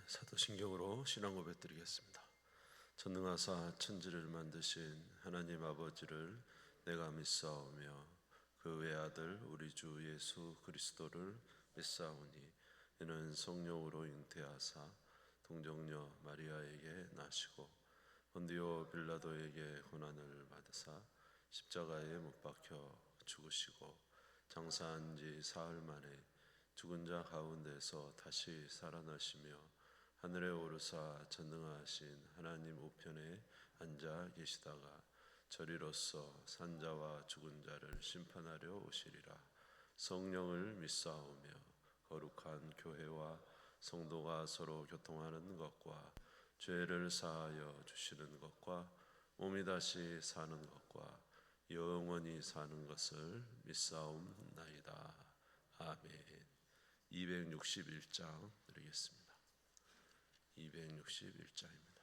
사도신경으로 신앙 고백 드리겠습니다. 전능하사 천지를 만드신 하나님 아버지를 내가 믿사오며 그 외아들 우리 주 예수 그리스도를 믿사오니 이는 성령으로 잉태하사 동정녀 마리아에게 나시고 본디오 빌라도에게 고난을 받으사 십자가에 못 박혀 죽으시고 장사한 지 사흘 만에 죽은 자 가운데서 다시 살아나시며 하늘에 오르사 전능하신 하나님 우편에 앉아 계시다가 저리로서 산자와 죽은 자를 심판하려 오시리라. 성령을 믿사오며 거룩한 교회와 성도가 서로 교통하는 것과 죄를 사하여 주시는 것과 몸이 다시 사는 것과 영원히 사는 것을 믿사옵나이다. 아멘. 261장 드리겠습니다. 261장입니다.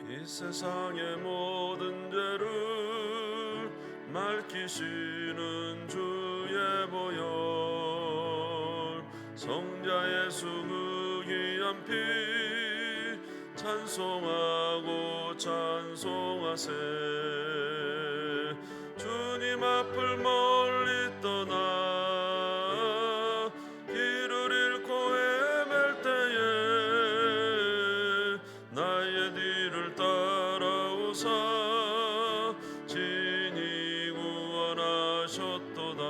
이 세상의 모든 죄를 맑히시는 주의 보혈 성자 예수 그 귀한 피 찬송하고 찬송하세. 주님 앞을 멀리 떠나 길을 잃고 헤맬 때에 나의 뒤를 따라오사 진히 구원하셨도다.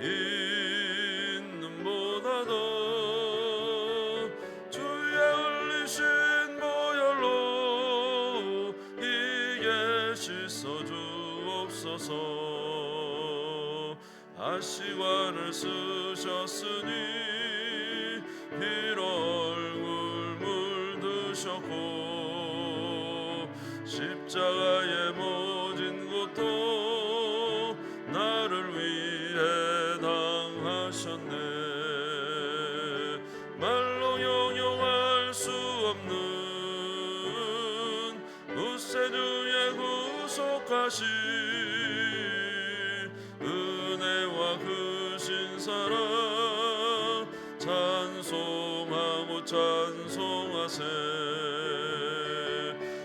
있는 보다도 주의 흘리신 보혈로 이게 씻어 주옵소서. 아시관을 쓰셨으니 피로 얼굴 물드셨고 십자가에 모진 고통 나를 위해 당하셨네. 말로 형용할 수 없는 구세주의 구속하신 은혜와 그 신사랑 찬송하고 찬송하세.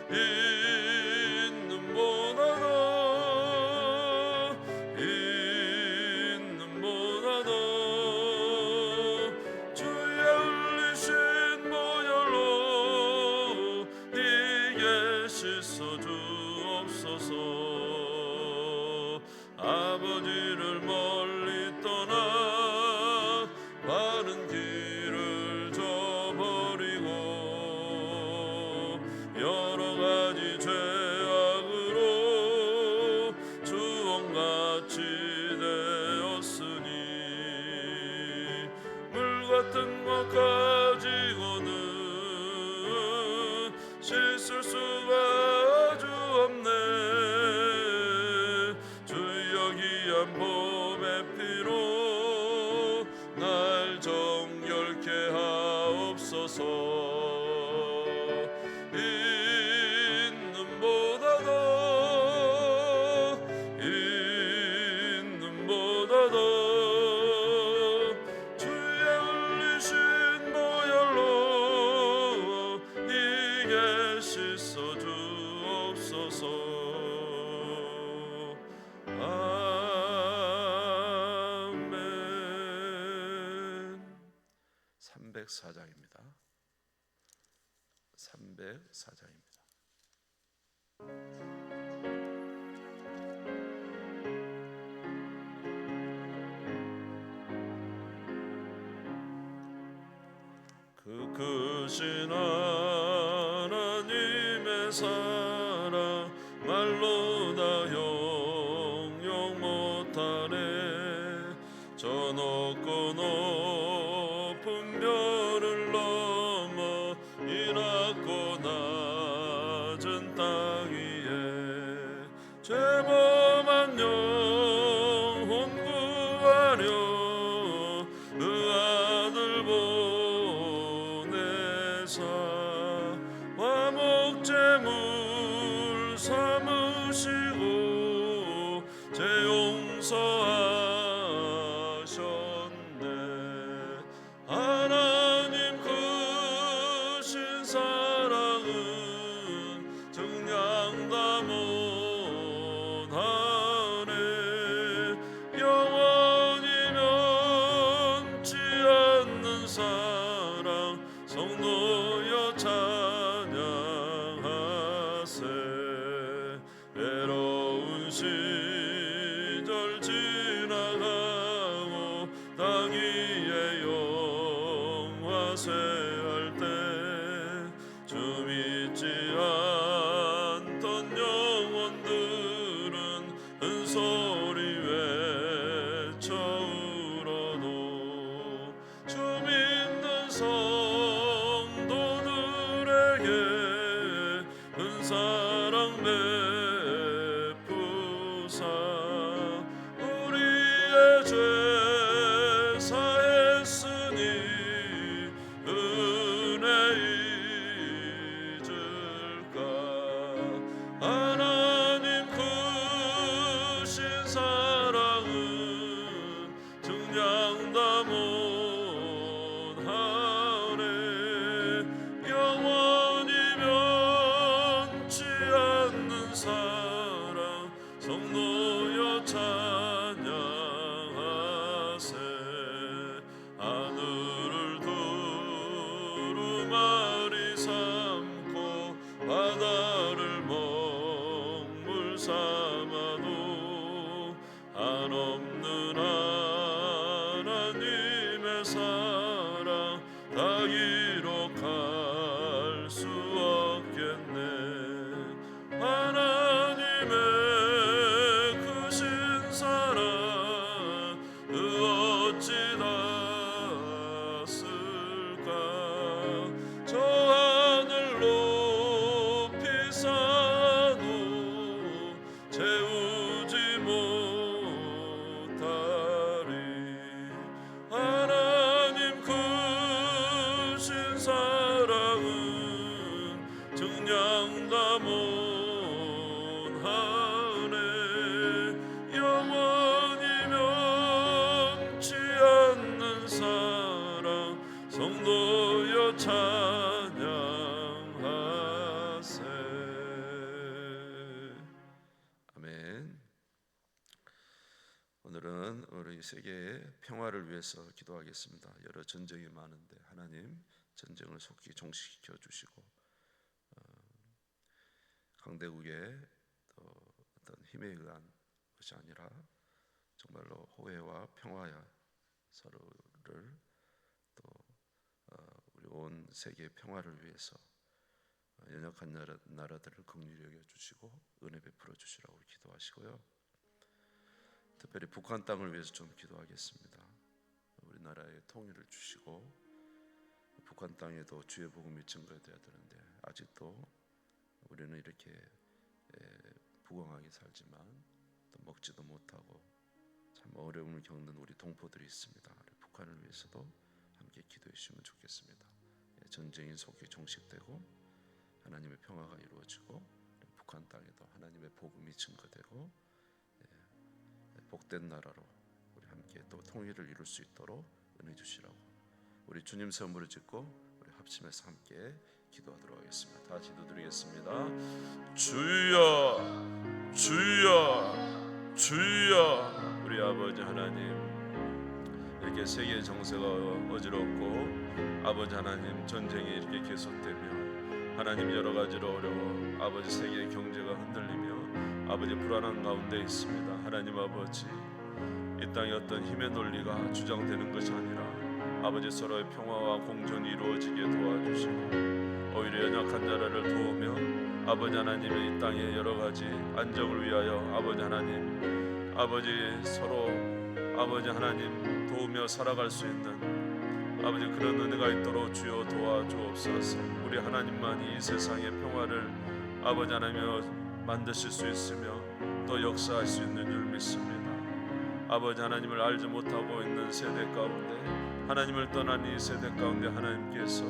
있는 보다도 주의 흘리신 보혈로 이게 씻어 주옵소서. 아버지를 멀리 떠나 바른 길을 저버리고 여러 가지 죄악으로 주홍같이 되었으니 물 같은 것 가지고는 씻을 수가 아주 없네. 주여 귀한 봄의 피로 날 정결케 하옵소서. 있는 보다도 주의 흘리신 보혈로 이게 씻어 주옵소서. 아멘. 304장입니다. 304장입니다. 그 크신 하나님의 사랑 말로 다 형용 못하네. 저 높고 높은 별을 넘어 이 낮고 낮은 땅 위에 죄범한 영혼 구하려 그 쇠할 때 주 믿지 않던 영혼들은 큰 소리 외쳐 울어도 주 믿는 성도들에게 큰 사랑 베푸사 우리의 죄 사했으니 은혜 잊을까. 하나님 크신 사랑은 증량다 못하네. 영원히 변치 않는 사랑 성도여 찬양하세. 하늘을 두루마리 삼고 바다를 먹물 삼아도 한없는 하나님의 사랑 다 기록할 수 없겠네. 하나님의 크신 사랑 어찌 닿았을까. 저 하늘 높이 쌓아도 채우지 못하리. 하나님 크신 사랑은 증량다 못하네. 영원히 면치 않는 사랑 성도여 찬양하세. 아멘. 오늘은 우리 세계의 평화를 위해서 기도하겠습니다. 여러 전쟁이 많은데 하나님 전쟁을 속히 종식시켜 주시고 강대국의 어떤 힘에 의한 것이 아니라 정말로 호혜와 평화야 서로를 또 우리 온 세계의 평화를 위해서 연약한 나라들을 긍휼히 여겨 주시고 은혜 베풀어 주시라고 기도하시고요. 특별히 북한 땅을 위해서 좀 기도하겠습니다. 우리나라의 통일을 주시고 북한 땅에도 주의 복음이 증거되어야 되는데 아직도 우리는 이렇게 부강하게 살지만 또 먹지도 못하고 참 어려움을 겪는 우리 동포들이 있습니다. 북한을 위해서도 함께 기도해 주시면 좋겠습니다. 전쟁이 속히 종식되고 하나님의 평화가 이루어지고 북한 땅에도 하나님의 복음이 증거되고 복된 나라로 우리 함께 또 통일을 이룰 수 있도록 은혜 주시라고 우리 주님 선물을 짓고 우리 합심해서 함께 기도하도록 하겠습니다. 다 기도드리겠습니다. 주여 주여 주여. 우리 아버지 하나님, 이렇게 세계 정세가 어지럽고 아버지 하나님 전쟁이 이렇게 계속되며 하나님 여러 가지로 어려워 아버지 세계의 경제가 흔들리며 아버지 불안한 가운데 있습니다. 하나님 아버지, 이 땅의 어떤 힘의 논리가 주장되는 것이 아니라 아버지 서로의 평화와 공존이 이루어지게 도와주시고 오히려 연약한 자를 도우며 아버지 하나님의 이 땅의 여러 가지 안정을 위하여 아버지 하나님 아버지 서로 아버지 하나님 도우며 살아갈 수 있는 아버지 그런 은혜가 있도록 주여 도와주옵소서. 우리 하나님만이 이 세상의 평화를 아버지 하나님 만드실 수 있으며 또 역사할 수 있는 줄 믿습니다. 아버지 하나님을 알지 못하고 있는 세대 가운데 하나님을 떠난 이 세대 가운데 하나님께서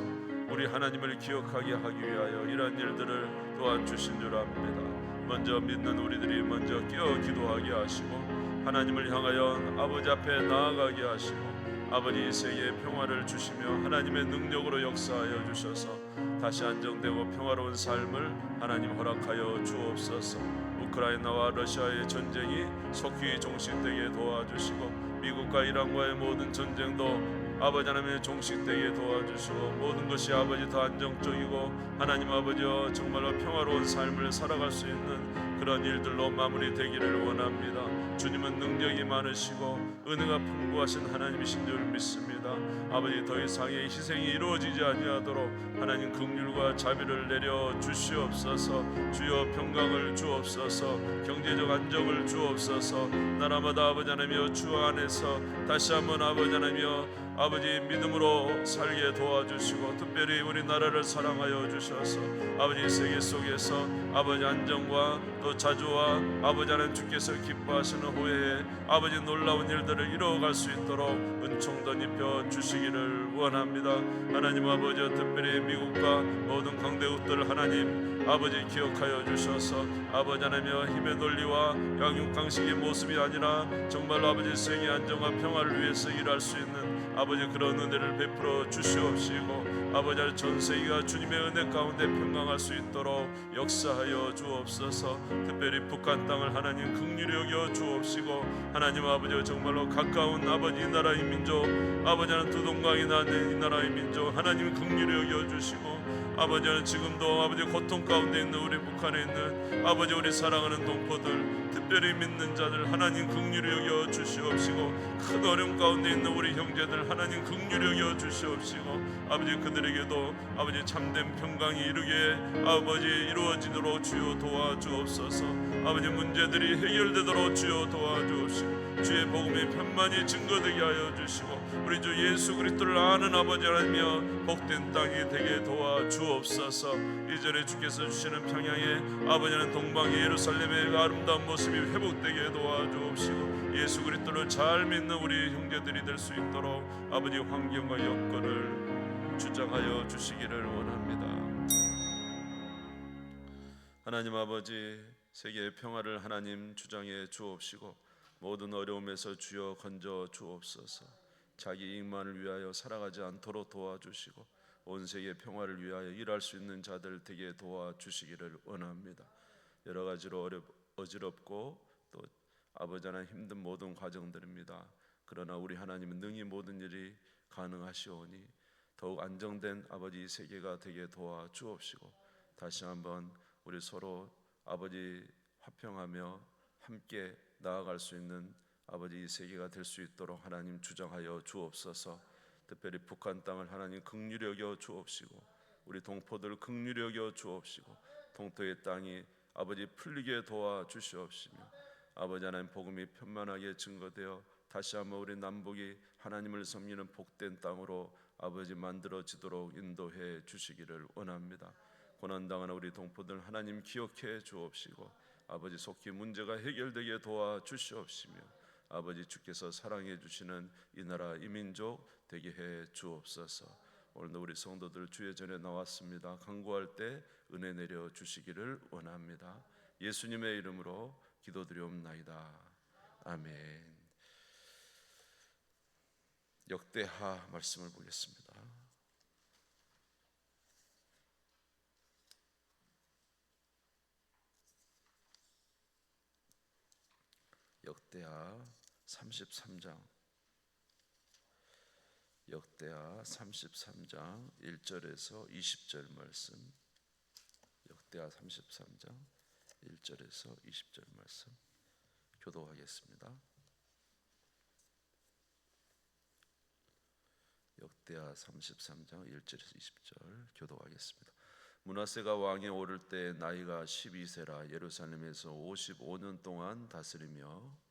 우리 하나님을 기억하게 하기 위하여 이러한 일들을 도와주신 줄 압니다. 먼저 믿는 우리들이 먼저 깨어 기도하게 하시고 하나님을 향하여 아버지 앞에 나아가게 하시고 아버지 이 세계에 평화를 주시며 하나님의 능력으로 역사하여 주셔서 다시 안정되고 평화로운 삶을 하나님 허락하여 주옵소서. 우크라이나와 러시아의 전쟁이 속히 종식되게 도와주시고 미국과 이란과의 모든 전쟁도 아버지 하나님의 종식되게 도와주시고 모든 것이 아버지 더 안정적이고 하나님 아버지여 정말로 평화로운 삶을 살아갈 수 있는 그런 일들로 마무리되기를 원합니다. 주님은 능력이 많으시고 은혜가 풍부하신 하나님이신 줄 믿습니다. 아버지, 더 이상의 희생이 이루어지지 아니하도록 하나님 긍휼과 자비를 내려 주시옵소서. 주여 평강을 주옵소서. 경제적 안정을 주옵소서. 나라마다 아버지 하나님이여 주 안에서 다시 한번 아버지 하나님이여 아버지 믿음으로 살게 도와주시고, 특별히 우리나라를 사랑하여 주셔서 아버지 세계 속에서 아버지 안정과 또 자주와 아버지 하나님 주께서 기뻐하시는 후에 아버지 놀라운 일들을 이루어갈 수 있도록 은총도 입혀 주시기를 원합니다. 하나님 아버지, 특별히 미국과 모든 강대국들 하나님 아버지 기억하여 주셔서 아버지 하나님여 힘의 논리와 양육강식의 모습이 아니라 정말로 아버지 세계 안정과 평화를 위해서 일할 수 있는 아버지 그런 은혜를 베풀어 주시옵시고, 아버지 전 세계가 주님의 은혜 가운데 평강할 수 있도록 역사하여 주옵소서. 특별히 북한 땅을 하나님 긍휼히 여겨 주옵시고, 하나님 아버지 정말로 가까운 아버지 이 나라의 민족, 아버지는 두 동강이 나는 이 나라의 민족 하나님 긍휼히 여겨 주시고, 아버지는 지금도 아버지 고통 가운데 있는 우리 북한에 있는 아버지 우리 사랑하는 동포들, 특별히 믿는 자들 하나님 긍휼히 여겨 주시옵시고, 큰 어려움 가운데 있는 우리 형제들 하나님 긍휼히 여겨 주시옵시고, 아버지 그들에게도 아버지 참된 평강이 이루게 아버지 이루어지도록 주여 도와주옵소서. 아버지 문제들이 해결되도록 주여 도와주옵시고, 주의 복음이 편만히 증거되게 하여 주시고, 우리 주 예수 그리스도를 아는 아버지 하나님이여 복된 땅이 되게 도와주옵소서. 이전에 주께서 주시는 평양의 아버지는 동방의 예루살렘의 아름다운 모습이 회복되게 도와주옵시고, 예수 그리스도를 잘 믿는 우리 형제들이 될 수 있도록 아버지 환경과 여건을 주장하여 주시기를 원합니다. 하나님 아버지, 세계의 평화를 하나님 주장해 주옵시고, 모든 어려움에서 주여 건져 주옵소서. 자기 이익만을 위하여 살아가지 않도록 도와주시고, 온 세계 평화를 위하여 일할 수 있는 자들 되게 도와주시기를 원합니다. 여러 가지로 어지럽고 또 아버지 하나님 힘든 모든 과정들입니다. 그러나 우리 하나님은 능히 모든 일이 가능하시오니 더욱 안정된 아버지 세계가 되게 도와주옵시고, 다시 한번 우리 서로 아버지 화평하며 함께 나아갈 수 있는 아버지 이 세계가 될 수 있도록 하나님 주장하여 주옵소서. 특별히 북한 땅을 하나님 긍휼히 여겨 주옵시고, 우리 동포들 긍휼히 여겨 주옵시고, 동토의 땅이 아버지 풀리게 도와 주시옵시며, 아버지 하나님 복음이 편만하게 증거되어 다시 한번 우리 남북이 하나님을 섬기는 복된 땅으로 아버지 만들어지도록 인도해 주시기를 원합니다. 고난당하는 우리 동포들 하나님 기억해 주옵시고, 아버지 속히 문제가 해결되게 도와 주시옵시며, 아버지 주께서 사랑해 주시는 이 나라 이 민족 되게 해 주옵소서. 오늘도 우리 성도들 주의 전에 나왔습니다. 간구할 때 은혜 내려 주시기를 원합니다. 예수님의 이름으로 기도드리옵나이다. 아멘. 역대하 말씀을 보겠습니다. 역대하 33장, 역대하 33장 1절에서 20절 말씀, 역대하 33장 1절에서 20절 말씀 교독하겠습니다. 역대하 33장 1절에서 20절 교독하겠습니다. 므낫세가 왕에 오를 때 나이가 12세라 예루살렘에서 55년 동안 다스리며,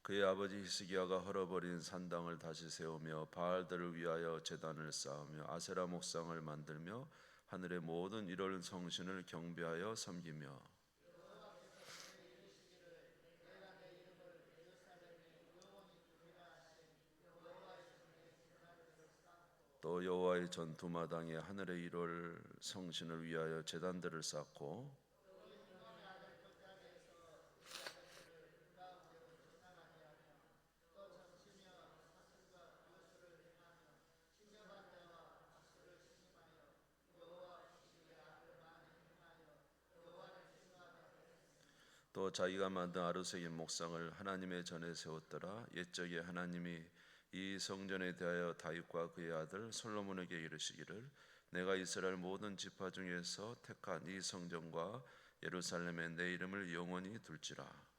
그의 아버지 히스기야가 헐어버린 산당을 다시 세우며 바알들을 위하여 제단을 쌓으며 아세라 목상을 만들며 하늘의 모든 이런 성신을 경배하여 섬기며, 또 여호와의 전투마당에 하늘의 일월 성신을 위하여 제단들을 쌓고, 또 자기가 만든 아르세긴 목상을 하나님의 전에 세웠더라. 옛적에 하나님이 이 성전에 대하여 다윗과 그의 아들 솔로몬에게 이르시기를 내가 이스라엘 모든 지파 중에서 택한 이 성전과 예루살렘에 내 이름을 영원히 둘지라.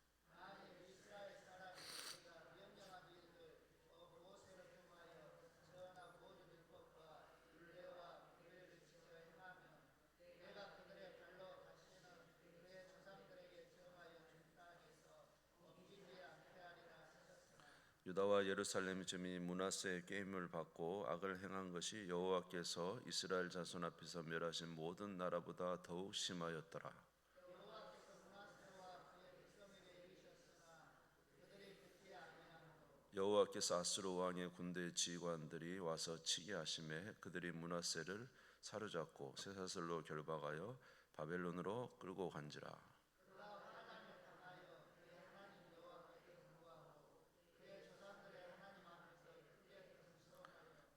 유다와 예루살렘 주민이 므낫세의 꾀임을 받고 악을 행한 것이 여호와께서 이스라엘 자손 앞에서 멸하신 모든 나라보다 더욱 심하였더라. 여호와께서 아수르 왕의 군대 지휘관들이 와서 치게 하심에 그들이 므낫세를 사로잡고 쇠사슬로 결박하여 바벨론으로 끌고 간지라.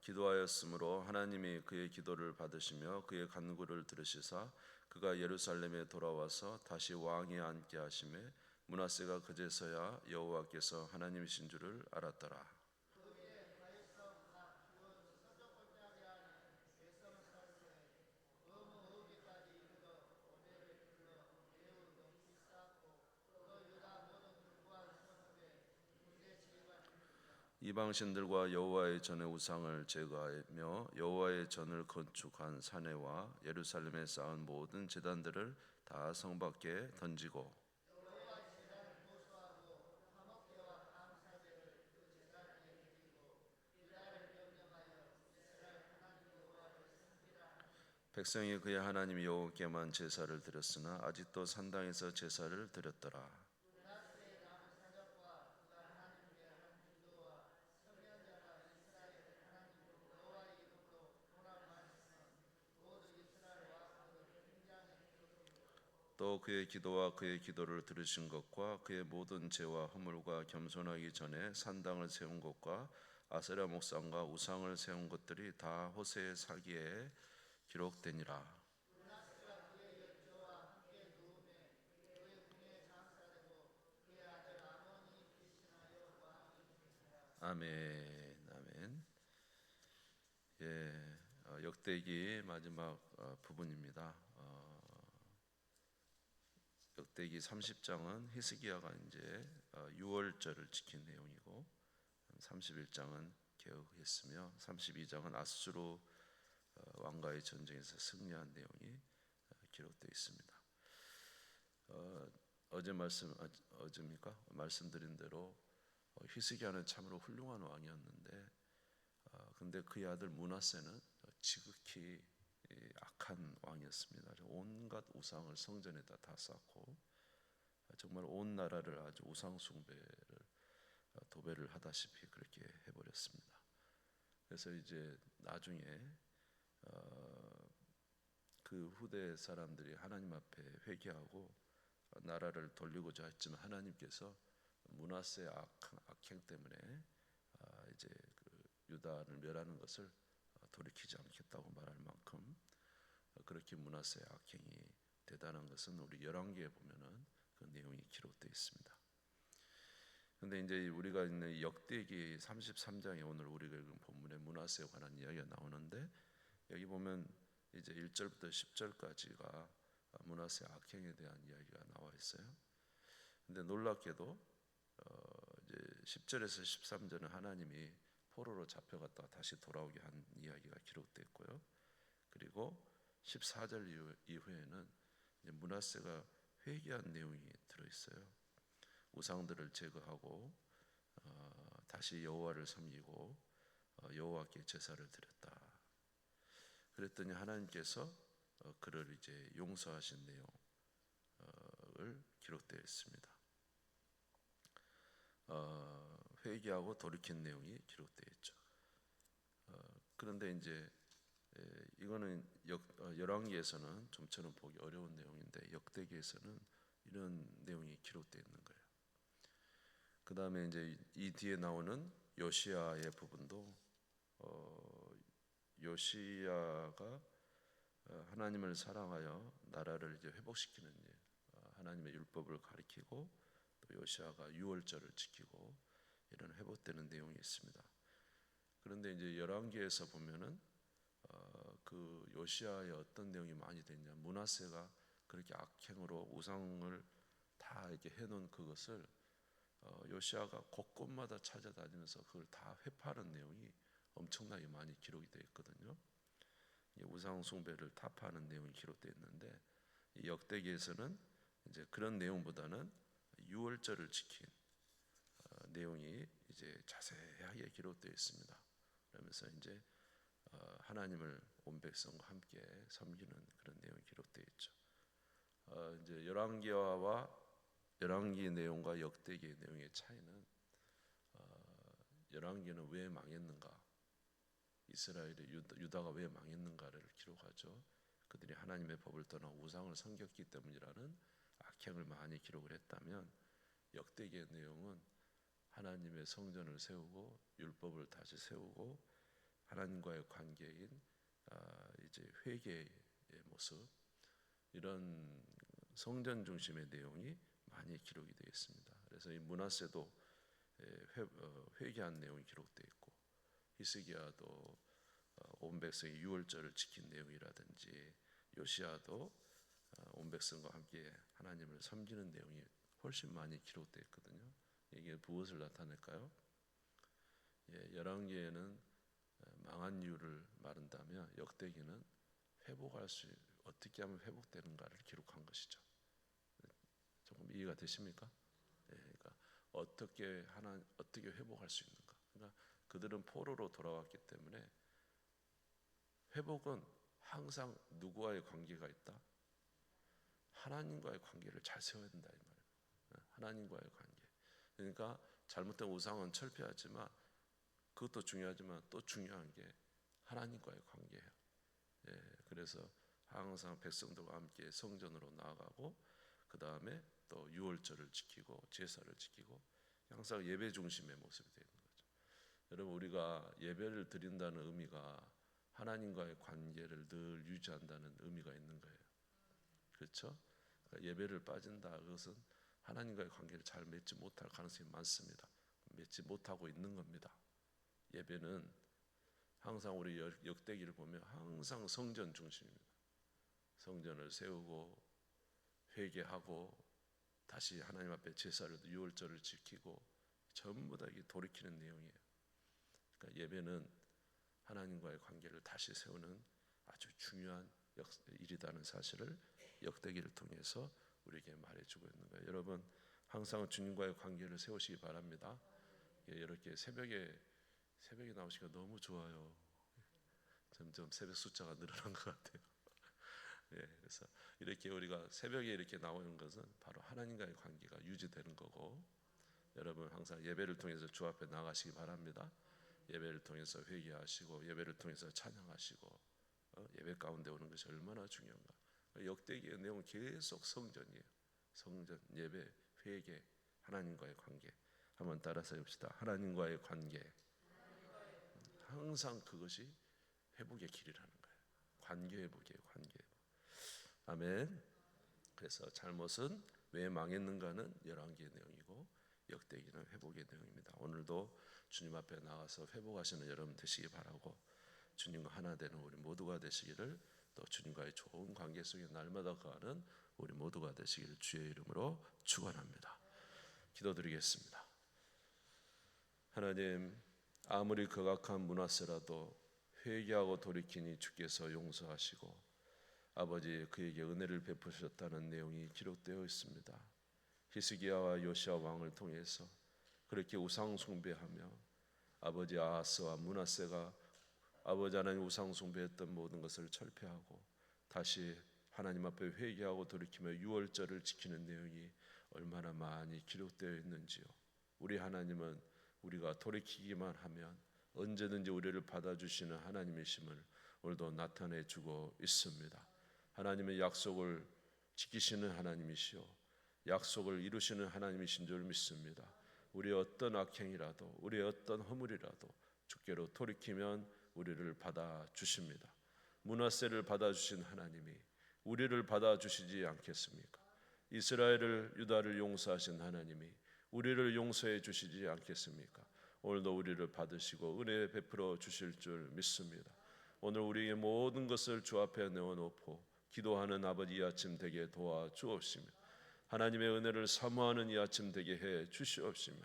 기도하였으므로 하나님이 그의 기도를 받으시며 그의 간구를 들으시사 그가 예루살렘에 돌아와서 다시 왕위에 앉게 하심에 므낫세가 그제서야 여호와께서 하나님이신 줄을 알았더라. 이방신들과 여호와의 전의 우상을 제거하며 여호와의 전을 건축한 사내와 예루살렘에 쌓은 모든 제단들을 다 성 밖에 던지고 백성이 그의 하나님 여호와께만 제사를 드렸으나 아직도 산당에서 제사를 드렸더라. 또 그의 기도와 그의 기도를 들으신 것과 그의 모든 죄와 허물과 겸손하기 전에 산당을 세운 것과 아세라 목상과 우상을 세운 것들이 다 호세의 사기에 기록되니라. 아멘. 아멘. 예, 역대기 마지막 부분입니다. 역대기 30장은 히스기야가 이제 유월절을 지킨 내용이고 31장은 개혁했으며 32장은 아수르 왕과의 전쟁에서 승리한 내용이 기록되어 있습니다. 어제입니까? 말씀드린 대로 히스기야는 참으로 훌륭한 왕이었는데 근데 그의 아들 므낫세는 지극히 악한 왕이었습니다. 온갖 우상을 성전에다 다 쌓고 정말 온 나라를 아주 우상 숭배를 도배를 하다시피 그렇게 해버렸습니다. 그래서 이제 나중에 그 후대 사람들이 하나님 앞에 회개하고 나라를 돌리고자 했지만 하나님께서 므낫세의 악행 때문에 이제 그 유다를 멸하는 것을 돌이키지 않겠다고 말할 만큼 그렇게 므낫세의 악행이 대단한 것은 우리 열왕기에 보면은 그 내용이 기록되어 있습니다. 그런데 이제 우리가 있는 역대기 33장에 오늘 우리가 읽은 본문에 므낫세에 관한 이야기가 나오는데 여기 보면 이제 1절부터 10절까지가 므낫세의 악행에 대한 이야기가 나와 있어요. 근데 놀랍게도 이제 10절에서 13절은 하나님이 포로로 잡혀갔다가 다시 돌아오게 한 이야기가 기록됐고요. 그리고 14절 이후에는 이제 므낫세가 회개한 내용이 들어 있어요. 우상들을 제거하고 다시 여호와를 섬기고 여호와께 제사를 드렸다. 그랬더니 하나님께서 그를 이제 용서하신 내용을 기록되어 있습니다. 회개하고 돌이킨 내용이 기록되어 있죠. 그런데 이제 이거는 열왕기에서는 좀처럼 보기 어려운 내용인데 역대기에서는 이런 내용이 기록되어 있는 거예요. 그 다음에 이제 이 뒤에 나오는 요시야의 부분도 요시야가 하나님을 사랑하여 나라를 이제 회복시키는 일, 하나님의 율법을 가리키고 또 요시야가 유월절을 지키고 이런 회복되는 내용이 있습니다. 그런데 이제 열왕기에서 보면은 그 요시아의 어떤 내용이 많이 됐냐, 므낫세가 그렇게 악행으로 우상을 다 이렇게 해놓은 그것을 요시아가 곳곳마다 찾아다니면서 그걸 다 회파하는 내용이 엄청나게 많이 기록이 되어 있거든요. 우상 숭배를 타파하는 내용이 기록되어 있는데, 이 역대기에서는 이제 그런 내용보다는 유월절을 지킨 내용이 이제 자세하게 기록되어 있습니다. 그러면서 이제 하나님을 온 백성과 함께 섬기는 그런 내용이 기록되어 있죠. 이제 열왕기 내용과 역대기 내용의 차이는, 열왕기는 왜 망했는가, 이스라엘의 유다가 왜 망했는가를 기록하죠. 그들이 하나님의 법을 떠나 우상을 섬겼기 때문이라는 악행을 많이 기록을 했다면, 역대기의 내용은 하나님의 성전을 세우고 율법을 다시 세우고 하나님과의 관계인 이제 회개의 모습, 이런 성전 중심의 내용이 많이 기록이 되어 있습니다. 그래서 이 므낫세도 회개한 내용이 기록되어 있고, 히스기야도 온 백성이 유월절을 지킨 내용이라든지, 요시야도 온 백성과 함께 하나님을 섬기는 내용이 훨씬 많이 기록되어 있거든요. 이게 무엇을 나타낼까요? 열왕기에는 망한 이유를 말한다면, 역대기는 어떻게 하면 회복되는가를 기록한 것이죠. 조금 이해가 되십니까? 그러니까 어떻게 회복할 수 있는가. 그러니까 그들은 포로로 돌아왔기 때문에 회복은 항상 누구와의 관계가 있다? 하나님과의 관계를 잘 세워야 된다, 이 말이에요. 하나님과의 관계. 그러니까 잘못된 우상은 철폐하지만, 그것도 중요하지만 또 중요한 게 하나님과의 관계예요. 그래서 항상 백성들과 함께 성전으로 나아가고, 그 다음에 또 유월절을 지키고 제사를 지키고, 항상 예배 중심의 모습이 되는 거죠. 여러분, 우리가 예배를 드린다는 의미가 하나님과의 관계를 늘 유지한다는 의미가 있는 거예요. 그렇죠? 그러니까 예배를 빠진다, 그것은 하나님과의 관계를 잘 맺지 못할 가능성이 많습니다. 맺지 못하고 있는 겁니다. 예배는 항상 우리 역대기를 보면 항상 성전 중심입니다. 성전을 세우고 회개하고 다시 하나님 앞에 제사를, 유월절을 지키고, 전부 다 이게 돌이키는 내용이에요. 그러니까 예배는 하나님과의 관계를 다시 세우는 아주 중요한 일이라는 사실을 역대기를 통해서 우리에게 말해주고 있는 거예요. 여러분, 항상 주님과의 관계를 세우시기 바랍니다. 이렇게 새벽에 나오시기가 너무 좋아요. 점점 새벽 숫자가 늘어난 것 같아요. 그래서 이렇게 우리가 새벽에 이렇게 나오는 것은 바로 하나님과의 관계가 유지되는 거고, 여러분 항상 예배를 통해서 주 앞에 나가시기 바랍니다. 예배를 통해서 회개하시고, 예배를 통해서 찬양하시고, 예배 가운데 오는 것이 얼마나 중요한가. 역대기의 내용은 계속 성전이에요. 성전, 예배, 회개, 하나님과의 관계. 한번 따라서 해봅시다. 하나님과의 관계. 항상 그것이 회복의 길이라는 거예요. 관계 회복이에요. 관계 회복. 아멘. 그래서 잘못은 왜 망했는가는 열왕기의 내용이고, 역대기는 회복의 내용입니다. 오늘도 주님 앞에 나가서 회복하시는 여러분 되시기 바라고, 주님과 하나 되는 우리 모두가 되시기를, 또 주님과의 좋은 관계 속에 날마다 거하는 우리 모두가 되시기를 주의 이름으로 축원합니다. 기도드리겠습니다. 하나님, 아무리 극악한 므낫세라도 회개하고 돌이키니 주께서 용서하시고, 아버지 그에게 은혜를 베푸셨다는 내용이 기록되어 있습니다. 히스기야와 요시야 왕을 통해서 그렇게 우상 숭배하며, 아버지 아하스와 므낫세가 아버지 하나님 우상 숭배했던 모든 것을 철폐하고 다시 하나님 앞에 회개하고 돌이키며 유월절을 지키는 내용이 얼마나 많이 기록되어 있는지요. 우리 하나님은 우리가 돌이키기만 하면 언제든지 우리를 받아주시는 하나님이심을 오늘도 나타내 주고 있습니다. 하나님의 약속을 지키시는 하나님이시오, 약속을 이루시는 하나님이신 줄 믿습니다. 우리의 어떤 악행이라도, 우리의 어떤 허물이라도 주께로 돌이키면 우리를 받아주십니다. 므낫세를 받아주신 하나님이 우리를 받아주시지 않겠습니까? 이스라엘을, 유다를 용서하신 하나님이 우리를 용서해 주시지 않겠습니까? 오늘도 우리를 받으시고 은혜 베풀어 주실 줄 믿습니다. 오늘 우리의 모든 것을 주 앞에 내어놓고 기도하는 아버지 이 아침 되게 도와 주옵시며 하나님의 은혜를 사모하는 이 아침 되게 해 주시옵시며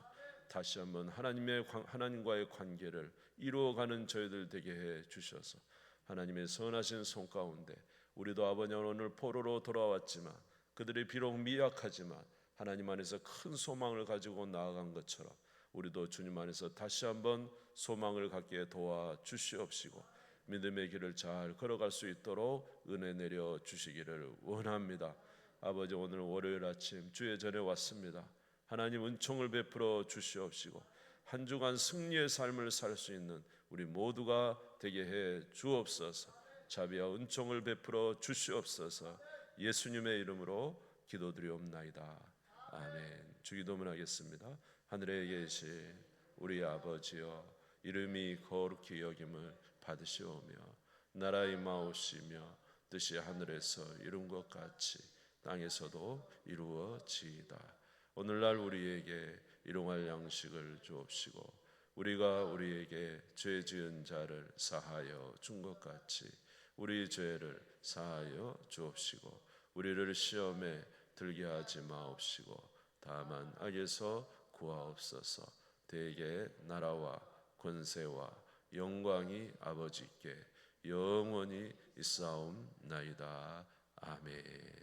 다시 한번 하나님과의 관계를 이루어가는 저희들 되게 해 주셔서 하나님의 선하신 손 가운데 우리도 아버지 오늘 포로로 돌아왔지만 그들이 비록 미약하지만 하나님 안에서 큰 소망을 가지고 나아간 것처럼 우리도 주님 안에서 다시 한번 소망을 갖게 도와 주시옵시고 믿음의 길을 잘 걸어갈 수 있도록 은혜 내려 주시기를 원합니다. 아버지 오늘 월요일 아침 주의 전에 왔습니다. 하나님 은총을 베풀어 주시옵시고 한 주간 승리의 삶을 살 수 있는 우리 모두가 되게 해 주옵소서. 자비와 은총을 베풀어 주시옵소서. 예수님의 이름으로 기도드리옵나이다. 아멘. 주기도문 하겠습니다. 하늘에 계신 우리 아버지여 이름이 거룩히 여김을 받으시오며 나라의 임하옵시며 뜻이 하늘에서 이룬 것 같이 땅에서도 이루어지이다. 오늘날 우리에게 일용할 양식을 주옵시고 우리가 우리에게 죄 지은 자를 사하여 준 것 같이 우리 죄를 사하여 주옵시고 우리를 시험에 들게 하지 마옵시고 다만 악에서 구하옵소서. 대개 나라와 권세와 영광이 아버지께 영원히 있사옵나이다. 아멘.